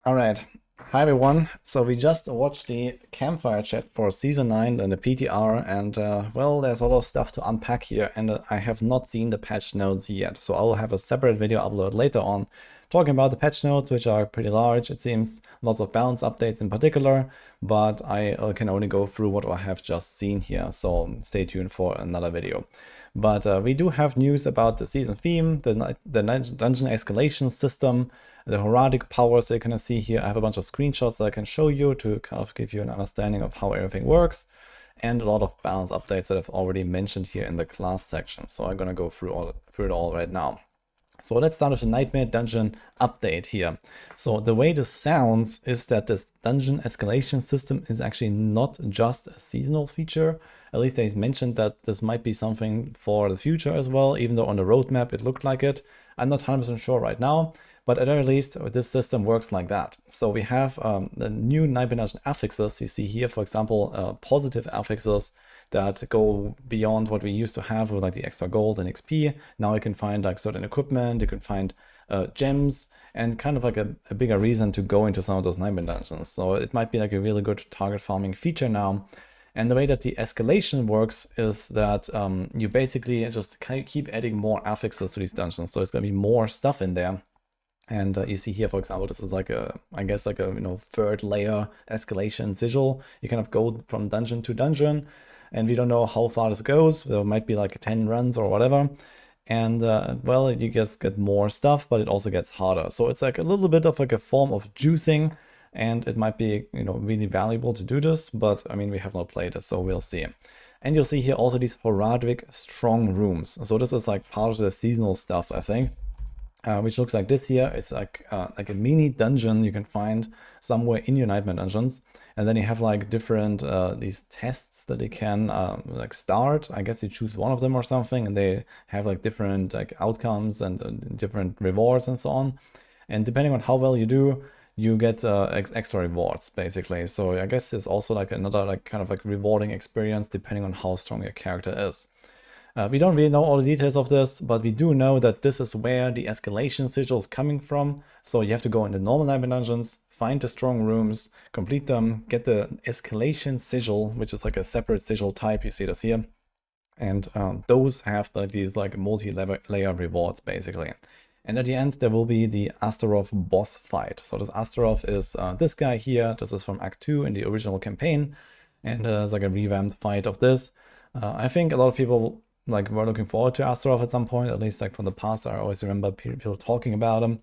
Alright, hi everyone. So we just watched the Campfire chat for Season 9 and the PTR, and well, there's a lot of stuff to unpack here, and I have not seen the patch notes yet. So I will have a separate video upload later on talking about the patch notes, which are pretty large, it seems. Lots of balance updates in particular, but I can only go through what I have just seen here, so stay tuned for another video. But we do have news about the season theme, the dungeon escalation system, the Horriic Powers that you can see here. I have a bunch of screenshots that I can show you to kind of give you an understanding of how everything works, and a lot of balance updates that I've already mentioned here in the class section. So I'm gonna go through it all right now. So let's start with the Nightmare Dungeon update here. So the way this sounds is that this dungeon escalation system is actually not just a seasonal feature. At least they mentioned that this might be something for the future as well, even though on the roadmap it looked like it. I'm not 100% sure right now, but at the very least this system works like that. So we have the new Nightmare Dungeon affixes. You see here, for example, positive affixes that go beyond what we used to have with like the extra gold and XP. Now you can find like certain equipment, you can find gems, and kind of like a bigger reason to go into some of those Nightmare Dungeons. So it might be like a really good target farming feature now. And the way that the escalation works is that you basically just keep adding more affixes to these dungeons. So it's going to be more stuff in there. And you see here, for example, this is like I guess like a third layer escalation sigil. You kind of go from dungeon to dungeon, and we don't know how far this goes. There might be like 10 runs or whatever. And well, you just get more stuff, but it also gets harder. So it's like a little bit of like a form of juicing, and it might be, really valuable to do this, but I mean, we have not played it, so we'll see. And you'll see here also these Horriic strong rooms. So this is like part of the seasonal stuff, I think. Which looks like this here. It's like a mini dungeon you can find somewhere in your Nightmare Dungeons, and then you have like different these tests that you can like start. I guess you choose one of them or something, and they have like different like outcomes and different rewards and so on. And depending on how well you do, you get extra rewards basically. So I guess it's also like another like kind of like rewarding experience depending on how strong your character is. We don't really know all the details of this, but we do know that this is where the escalation sigil is coming from. So you have to go in the normal Nightmare Dungeons, find the strong rooms, complete them, get the escalation sigil, which is like a separate sigil type. You see this here. And those have like these like multi-layer rewards basically. And at the end, there will be the Astaroth boss fight. So this Astaroth is this guy here. This is from Act 2 in the original campaign. And it's like a revamped fight of this. I think a lot of people were looking forward to Astaroth at some point, at least like from the past. I always remember people talking about him.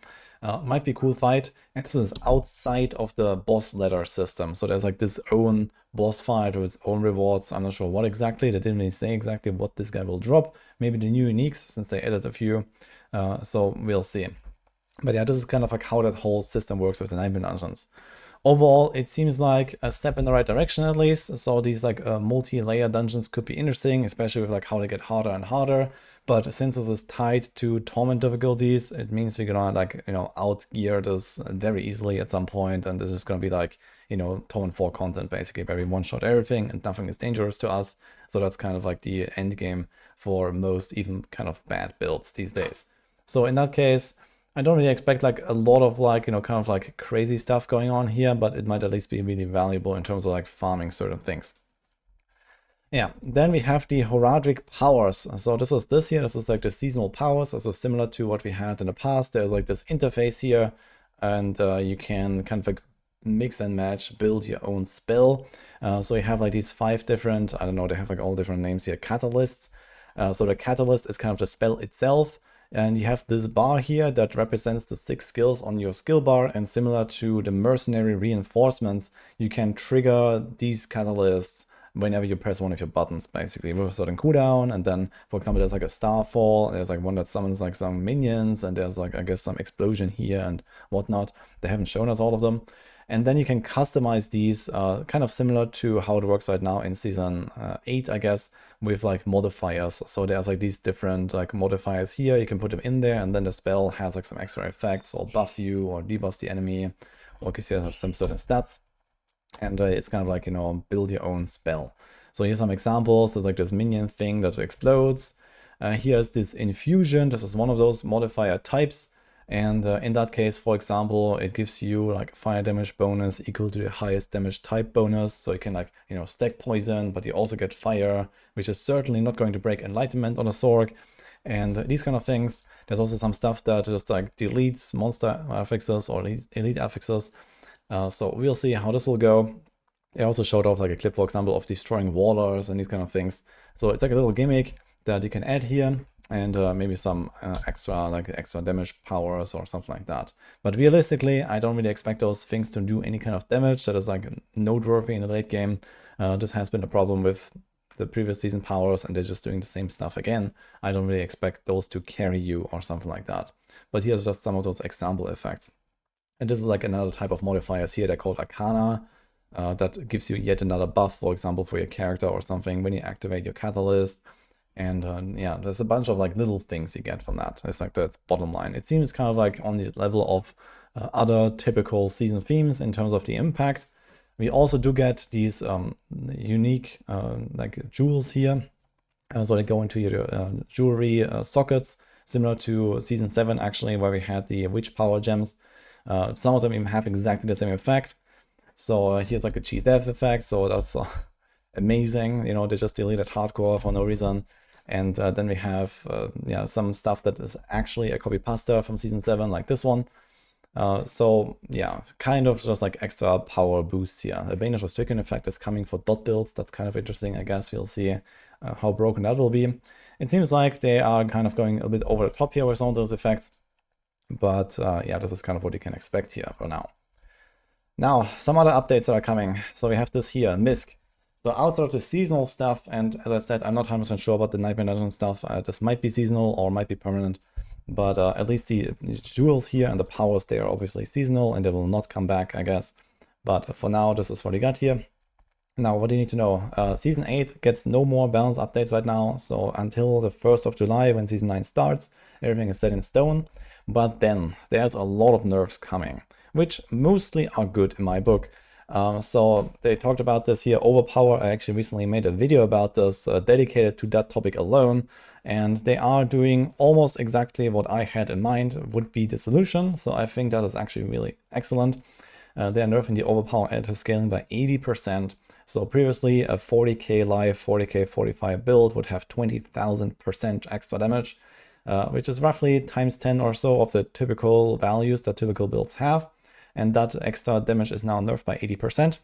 Might be a cool fight. And this is outside of the boss ladder system. So there's like this own boss fight with its own rewards. I'm not sure what exactly. They didn't really say exactly what this guy will drop. Maybe the new uniques, since they added a few. So we'll see. But yeah, this is kind of like how that whole system works with the Nightmare Dungeons. Overall, it seems like a step in the right direction at least. So these like multi-layer dungeons could be interesting, especially with like how they get harder and harder. But since this is tied to torment difficulties, it means we're gonna like, outgear this very easily at some point. And this is gonna be like, torment 4 content basically, where we one-shot everything and nothing is dangerous to us. So that's kind of like the end game for most even kind of bad builds these days. So in that case, I don't really expect like a lot of like, kind of like crazy stuff going on here, but it might at least be really valuable in terms of like farming certain things. Yeah, then we have the Horriic Powers. So this is this here. This is like the seasonal powers. This is similar to what we had in the past. There's like this interface here, and you can kind of like mix and match, build your own spell. So you have like these 5 different, I don't know, they have like all different names here, catalysts. So the catalyst is kind of the spell itself. And you have this bar here that represents the 6 skills on your skill bar, and similar to the mercenary reinforcements, you can trigger these catalysts whenever you press one of your buttons, basically, with a certain cooldown. And then, for example, there's like a starfall, there's like one that summons like some minions, and there's like, I guess, some explosion here and whatnot. They haven't shown us all of them. And then you can customize these kind of similar to how it works right now in Season 8, I guess, with like modifiers. So there's like these different like modifiers here. You can put them in there, and then the spell has like some extra effects, or buffs you, or debuffs the enemy, or gives you some certain stats. And it's kind of like, build your own spell. So here's some examples. There's like this minion thing that explodes. Here's this infusion. This is one of those modifier types. And in that case, for example, it gives you like fire damage bonus equal to the highest damage type bonus. So you can like, stack poison, but you also get fire, which is certainly not going to break enlightenment on a Sorc. And these kind of things. There's also some stuff that just like deletes monster affixes or elite affixes. So we'll see how this will go. They also showed off like a clip, for example, of destroying wallers and these kind of things. So it's like a little gimmick that you can add here, and maybe some extra damage powers or something like that. But realistically, I don't really expect those things to do any kind of damage that is like noteworthy in the late game. This has been a problem with the previous season powers, and they're just doing the same stuff again. I don't really expect those to carry you or something like that. But here's just some of those example effects. And this is like another type of modifiers here. They're called Arcana. That gives you yet another buff, for example, for your character or something when you activate your catalyst. And yeah, there's a bunch of like little things you get from that. It's like that's bottom line. It seems kind of like on the level of other typical season themes in terms of the impact. We also do get these unique like jewels here. So they go into your jewelry sockets, similar to Season 7 actually, where we had the witch power gems. Some of them even have exactly the same effect. So here's like a cheat death effect, so that's amazing. They just deleted hardcore for no reason. And then we have some stuff that is actually a copy pasta from Season 7, like this one. So yeah, kind of just like extra power boosts here. The Banish Restriction effect is coming for dot builds. That's kind of interesting. I guess we'll see how broken that will be. It seems like they are kind of going a bit over the top here with some of those effects. But yeah, this is kind of what you can expect here for now. Now, some other updates that are coming. So we have this here, Misk. So outside of the seasonal stuff, and as I said, I'm not 100% sure about the Nightmare Dungeon stuff. This might be seasonal or might be permanent. But at least the jewels here and the powers, they are obviously seasonal and they will not come back, I guess. But for now, this is what you got here. Now, what do you need to know? Season 8 gets no more balance updates right now. So until the 1st of July, when Season 9 starts, everything is set in stone. But then there's a lot of nerfs coming, which mostly are good in my book. So they talked about this here, Overpower. I actually recently made a video about this dedicated to that topic alone. And they are doing almost exactly what I had in mind would be the solution. So I think that is actually really excellent. They are nerfing the Overpower additive scaling by 80%. So previously a 40k life, 40k 45 build would have 20,000% extra damage, which is roughly times 10 or so of the typical values that typical builds have. And that extra damage is now nerfed by 80%.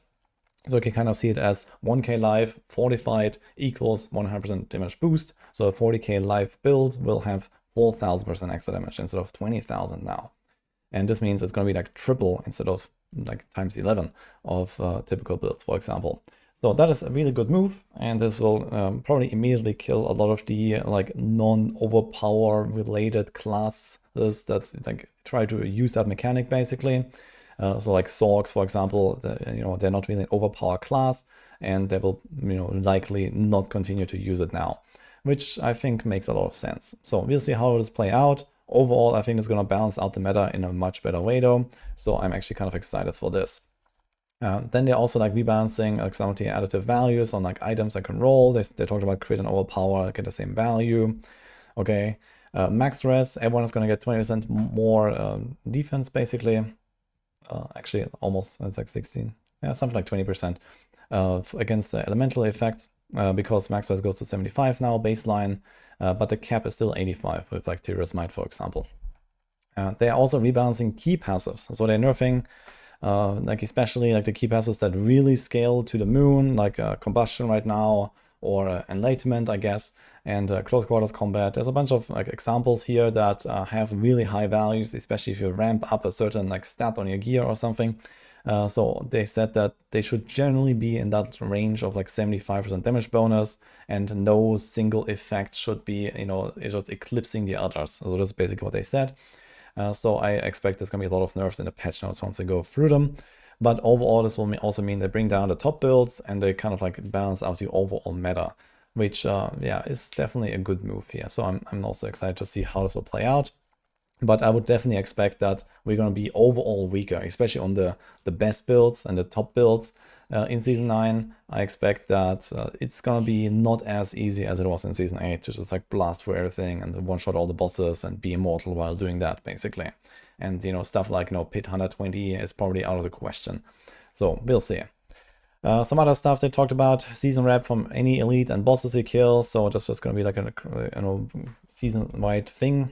So you can kind of see it as 1k life fortified equals 100% damage boost. So a 40k life build will have 4,000% extra damage instead of 20,000 now. And this means it's going to be like triple instead of like times 11 of typical builds, for example. So that is a really good move, and this will probably immediately kill a lot of the like non-overpower related classes that like try to use that mechanic basically. So like Sorcs, for example, they're not really an overpower class, and they will likely not continue to use it now, which I think makes a lot of sense. So we'll see how this play out. Overall, I think it's going to balance out the meta in a much better way though. So I'm actually kind of excited for this. Then they're also like rebalancing like some of the additive values on like items I can roll. They talked about create an overpower, get the same value. Okay. Max res, everyone is going to get 20% more defense basically. Actually, almost, it's like 16. Yeah, something like 20% against the elemental effects because max res goes to 75 now, baseline, but the cap is still 85 with like Tyrius Might, for example. They're also rebalancing key passives. So they're nerfing like especially like the key passives that really scale to the moon, like combustion right now, or enlightenment, I guess, and close quarters combat. There's a bunch of like examples here that have really high values, especially if you ramp up a certain like stat on your gear or something. So they said that they should generally be in that range of like 75% damage bonus, and no single effect should be, it's just eclipsing the others. So that's basically what they said. So I expect there's gonna be a lot of nerfs in the patch notes once I go through them. But overall, this will also mean they bring down the top builds and they kind of like balance out the overall meta, which yeah, is definitely a good move here. So I'm also excited to see how this will play out. But I would definitely expect that we're going to be overall weaker, especially on the best builds and the top builds in Season 9. I expect that it's going to be not as easy as it was in Season 8, to just like blast through everything and one-shot all the bosses and be immortal while doing that, basically. And, you know, stuff like, you know, Pit 120 is probably out of the question. So we'll see. Some other stuff they talked about, season rep from any elite and bosses you kill. So that's just going to be like a, you know, season-wide thing.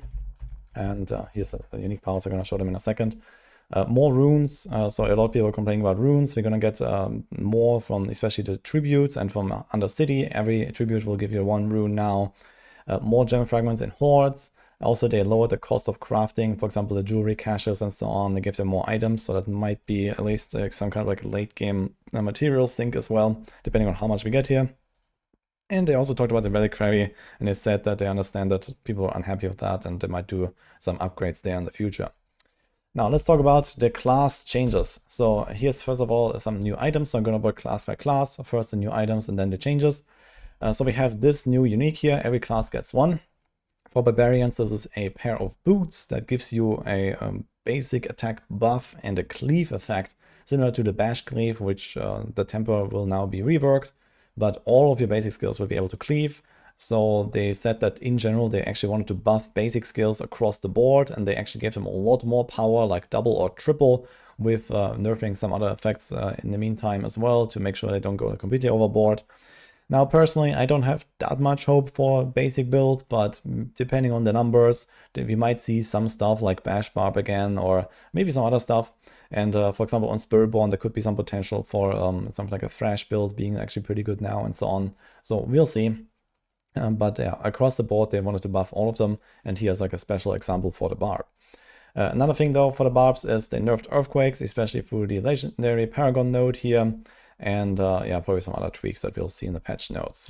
And here's the unique powers. I'm going to show them in a second. More runes. So a lot of people are complaining about runes. We're going to get more from especially the tributes and from Undercity. Every tribute will give you 1 rune now. More gem fragments in hordes. Also, they lowered the cost of crafting, for example, the jewelry caches and so on. They give them more items, so that might be at least some kind of like late game material sink as well, depending on how much we get here. And they also talked about the reliquary, and they said that they understand that people are unhappy with that and they might do some upgrades there in the future. Now let's talk about the class changes. So here's first of all some new items. So I'm going to work class by class. First the new items and then the changes. So we have this new unique here. Every class gets 1. For barbarians, this is a pair of boots that gives you a basic attack buff and a cleave effect, similar to the bash cleave, which the temper will now be reworked. But all of your basic skills will be able to cleave. So they said that in general, they actually wanted to buff basic skills across the board, and they actually gave them a lot more power, like double or triple, with nerfing some other effects in the meantime as well, to make sure they don't go completely overboard. Now, personally, I don't have that much hope for basic builds, but depending on the numbers, we might see some stuff like Bash Barb again, or maybe some other stuff. And for example, on Spurborn, there could be some potential for something like a Thrash build being actually pretty good now and so on. So we'll see. But yeah, across the board, they wanted to buff all of them. And here's like a special example for the Barb. Another thing though for the Barbs is they nerfed Earthquakes, especially through the legendary Paragon node here. And yeah, probably some other tweaks that we'll see in the patch notes.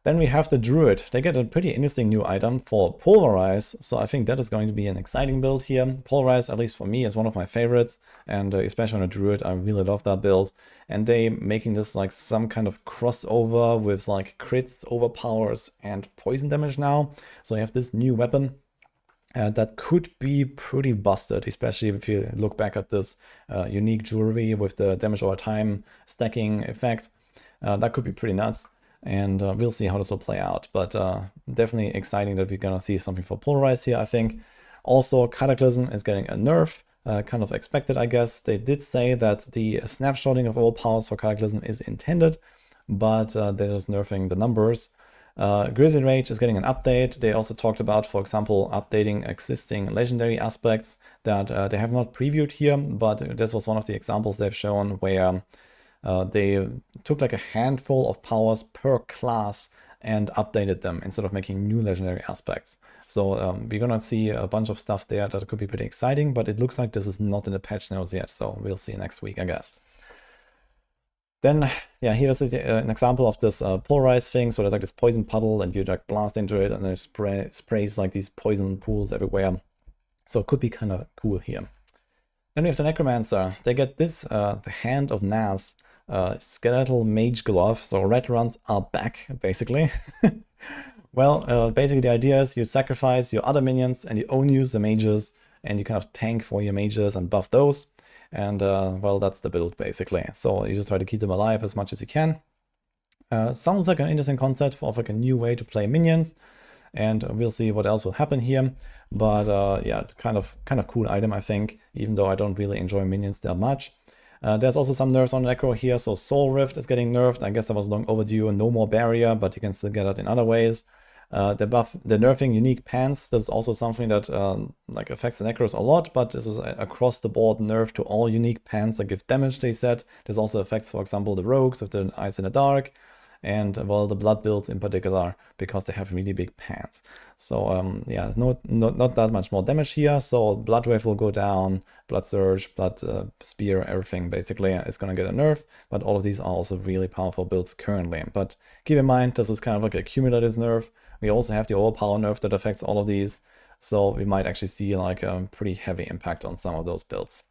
Then we have the Druid. They get a pretty interesting new item for Pulverize, so I think that is going to be an exciting build here. Pulverize, at least for me, is one of my favorites, and especially on a Druid, I really love that build. And they making this like some kind of crossover with like crits, overpowers, and poison damage now. So you have this new weapon. That could be pretty busted, especially if you look back at this unique jewelry with the damage over time stacking effect. That could be pretty nuts, and we'll see how this will play out. But definitely exciting that we're gonna see something for Polarize here, I think. Also, Cataclysm is getting a nerf, kind of expected, I guess. They did say that the snapshotting of all powers for Cataclysm is intended, but they're just nerfing the numbers. Grizzly Rage is getting an update. They also talked about, for example, updating existing legendary aspects that they have not previewed here, but this was one of the examples they've shown where they took like a handful of powers per class and updated them instead of making new legendary aspects. So we're gonna see a bunch of stuff there that could be pretty exciting, but it looks like this is not in the patch notes yet, so we'll see next week, I guess. Then, yeah, here's an example of this Polarize thing. So there's like this poison puddle and you like blast into it and it sprays like these poison pools everywhere. So it could be kind of cool here. Then we have the Necromancer. They get this, the Hand of Nas, skeletal mage glove. So red runs are back, basically. Well, basically the idea is you sacrifice your other minions and you only use the mages and you kind of tank for your mages and buff those. And well, that's the build basically. So you just try to keep them alive as much as you can. Sounds like an interesting concept of like a new way to play minions, and we'll see what else will happen here. But yeah, kind of cool item, I think, even though I don't really enjoy minions that much. There's also some nerfs on Necro here. So Soul Rift is getting nerfed. I guess that was long overdue. No more barrier, but you can still get it in other ways. The nerfing unique pants, this is also something that like affects the Necros a lot, but this is across the board nerf to all unique pants that give damage, they said. This also affects, for example, the rogues with the Eyes in the Dark, and well, the blood builds in particular, because they have really big pants. So yeah, not that much more damage here. So Blood Wave will go down, Blood Surge, Blood Spear, everything basically is gonna get a nerf, but all of these are also really powerful builds currently. But keep in mind, this is kind of like a cumulative nerf. We also have the overpower nerf that affects all of these, so we might actually see like a pretty heavy impact on some of those builds.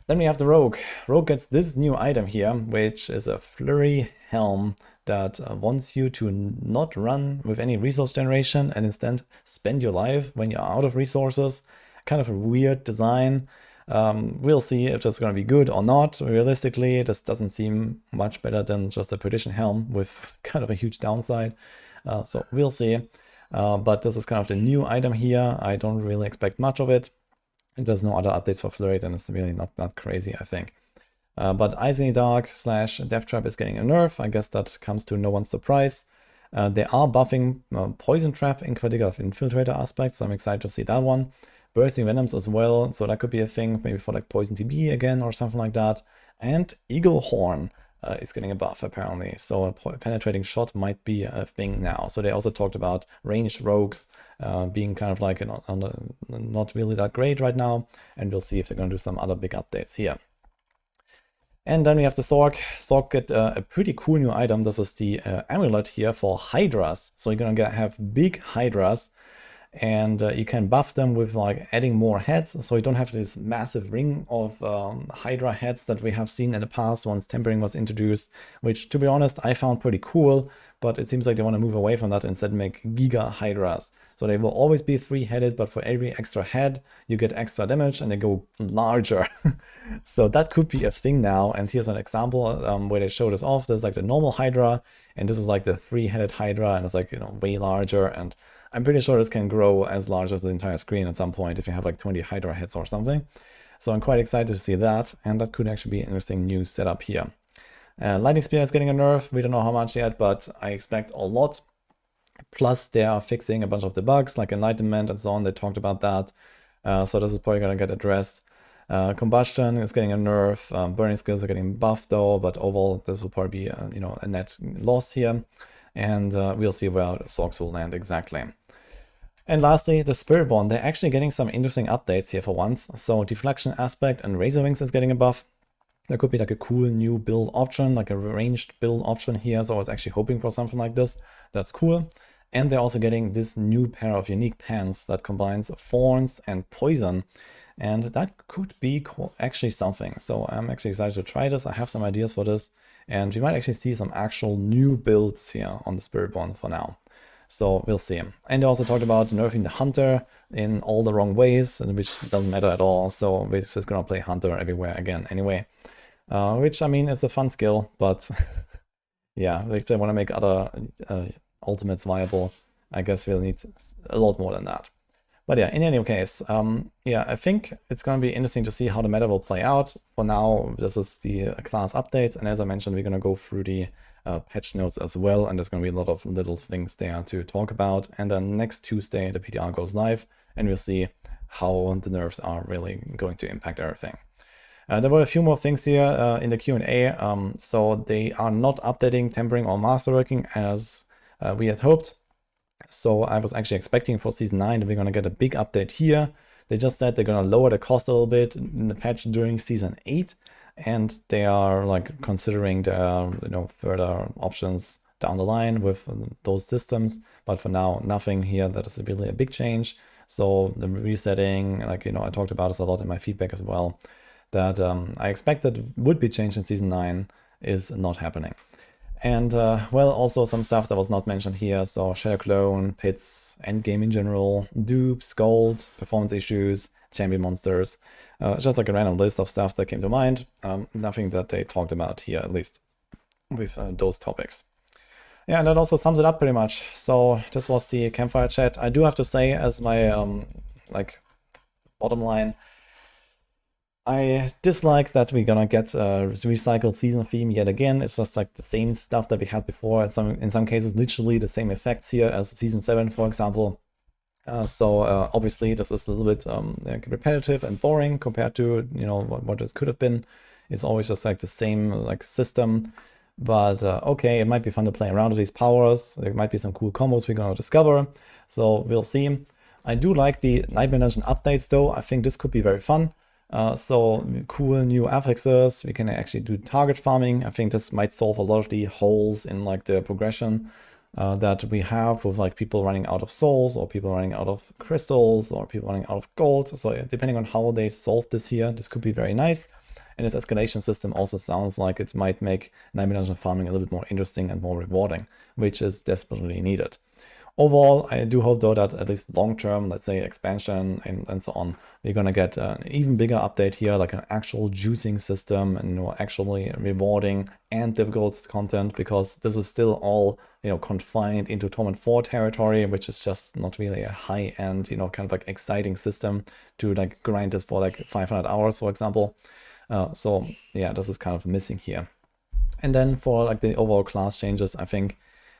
Then we have the Rogue. Rogue gets this new item here, which is a Flurry Helm that wants you to not run with any resource generation and instead spend your life when you're out of resources. Kind of a weird design. We'll see if that's going to be good or not. Realistically, this doesn't seem much better than just a Perdition Helm with kind of a huge downside. So we'll see. But this is kind of the new item here. I don't really expect much of it. There's no other updates for Flurry, and it's really not crazy, I think. But Eyes in the Dark / Death Trap is getting a nerf. I guess that comes to no one's surprise. They are buffing Poison Trap, in particular of Infiltrator aspects. I'm excited to see that one. Bursting Venoms as well, so that could be a thing, maybe for like Poison TB again or something like that. And Eagle Horn is getting a buff apparently, so a penetrating shot might be a thing now. So they also talked about ranged rogues being kind of like not really that great right now, and we'll see if they're going to do some other big updates here. And then we have the Sork. Sork get a pretty cool new item. This is the amulet here for Hydras. So you're gonna have big Hydras, and you can buff them with like adding more heads, so you don't have this massive ring of Hydra heads that we have seen in the past once Tempering was introduced, which to be honest I found pretty cool, but it seems like they want to move away from that and instead make Giga Hydras. So they will always be 3-headed, but for every extra head you get extra damage and they go larger. So that could be a thing now, and here's an example where they show this off. There's like the normal Hydra, and this is like the 3-headed Hydra, and it's like, you know, way larger, and I'm pretty sure this can grow as large as the entire screen at some point if you have like 20 Hydra heads or something. So I'm quite excited to see that, and that could actually be an interesting new setup here. Lightning Spear is getting a nerf. We don't know how much yet, but I expect a lot. Plus they are fixing a bunch of the bugs like Enlightenment and so on. They talked about that. So this is probably going to get addressed. Combustion is getting a nerf. Burning skills are getting buffed though, but overall this will probably be a net loss here. And we'll see where Sorks will land exactly. And lastly, the Spiritborn. They're actually getting some interesting updates here for once. So Deflection Aspect and Razor Wings is getting a buff. There could be like a cool new build option, like a ranged build option here. So I was actually hoping for something like this. That's cool. And they're also getting this new pair of unique pants that combines thorns and poison. And that could be actually something. So I'm actually excited to try this. I have some ideas for this. And we might actually see some actual new builds here on the Spiritborn for now. So we'll see. And they also talked about nerfing the Hunter in all the wrong ways, which doesn't matter at all. So we're just going to play Hunter everywhere again anyway. Which, I mean, is a fun skill, but yeah, if they want to make other ultimates viable, I guess we'll need a lot more than that. But yeah, in any case, yeah, I think it's going to be interesting to see how the meta will play out. For now, this is the class updates, and as I mentioned, we're going to go through the patch notes as well, and there's going to be a lot of little things there to talk about. And then next Tuesday, the PTR goes live, and we'll see how the nerfs are really going to impact everything. There were a few more things here in the Q&A. So they are not updating Tempering or Masterworking as we had hoped. So I was actually expecting for Season 9 that we're going to get a big update here. They just said they're going to lower the cost a little bit in the patch during Season 8. And they are like considering their further options down the line with those systems. But for now, nothing here that is really a big change. So the resetting, like, I talked about this a lot in my feedback as well, that I expected would be changed in Season 9 is not happening. And well, also some stuff that was not mentioned here. So Shadow Clone, Pits, Endgame in general, dupes, gold, performance issues, champion monsters. Just like a random list of stuff that came to mind. Nothing that they talked about here, at least with those topics. Yeah, and that also sums it up pretty much. So this was the Campfire chat. I do have to say, as my like bottom line, I dislike that we're gonna get a recycled season theme yet again. It's just like the same stuff that we had before. In some cases, literally the same effects here as Season 7, for example. So obviously this is a little bit like repetitive and boring compared to what it could have been. It's always just like the same like system. But okay, it might be fun to play around with these powers. There might be some cool combos we're gonna discover. So we'll see. I do like the Nightmare Dungeon updates though. I think this could be very fun. So cool new affixes. We can actually do target farming. I think this might solve a lot of the holes in like the progression that we have with like people running out of souls or people running out of crystals or people running out of gold. So depending on how they solve this here, this could be very nice. And this escalation system also sounds like it might make Nightmare Dungeon farming a little bit more interesting and more rewarding, which is desperately needed. Overall, I do hope though that at least long-term, let's say expansion and so on, we're gonna get an even bigger update here, like an actual juicing system and actually rewarding and difficult content, because this is still all confined into Torment 4 territory, which is just not really a high-end, kind of like exciting system to like grind this for like 500 hours, for example. So yeah, this is kind of missing here. And then for like the overall class changes, I think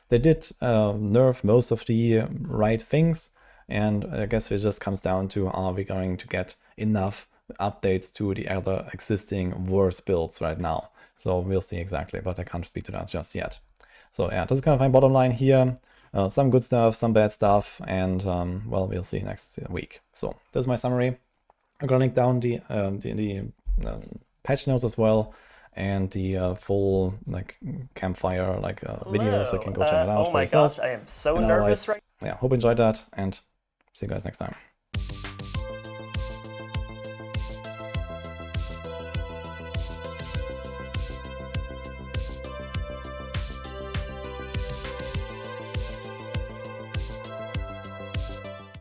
they did nerf most of the right things, and I guess it just comes down to, are we going to get enough updates to the other existing worse builds right now? So we'll see exactly, but I can't speak to that just yet. So yeah, this is kind of my bottom line here. Some good stuff, some bad stuff, and well, we'll see next week. So this is my summary. I'm gonna link down the patch notes as well, and the full like Campfire video, so you can go check it out for yourself. Oh my gosh, I am so nervous right now. Yeah, hope you enjoyed that, and see you guys next time.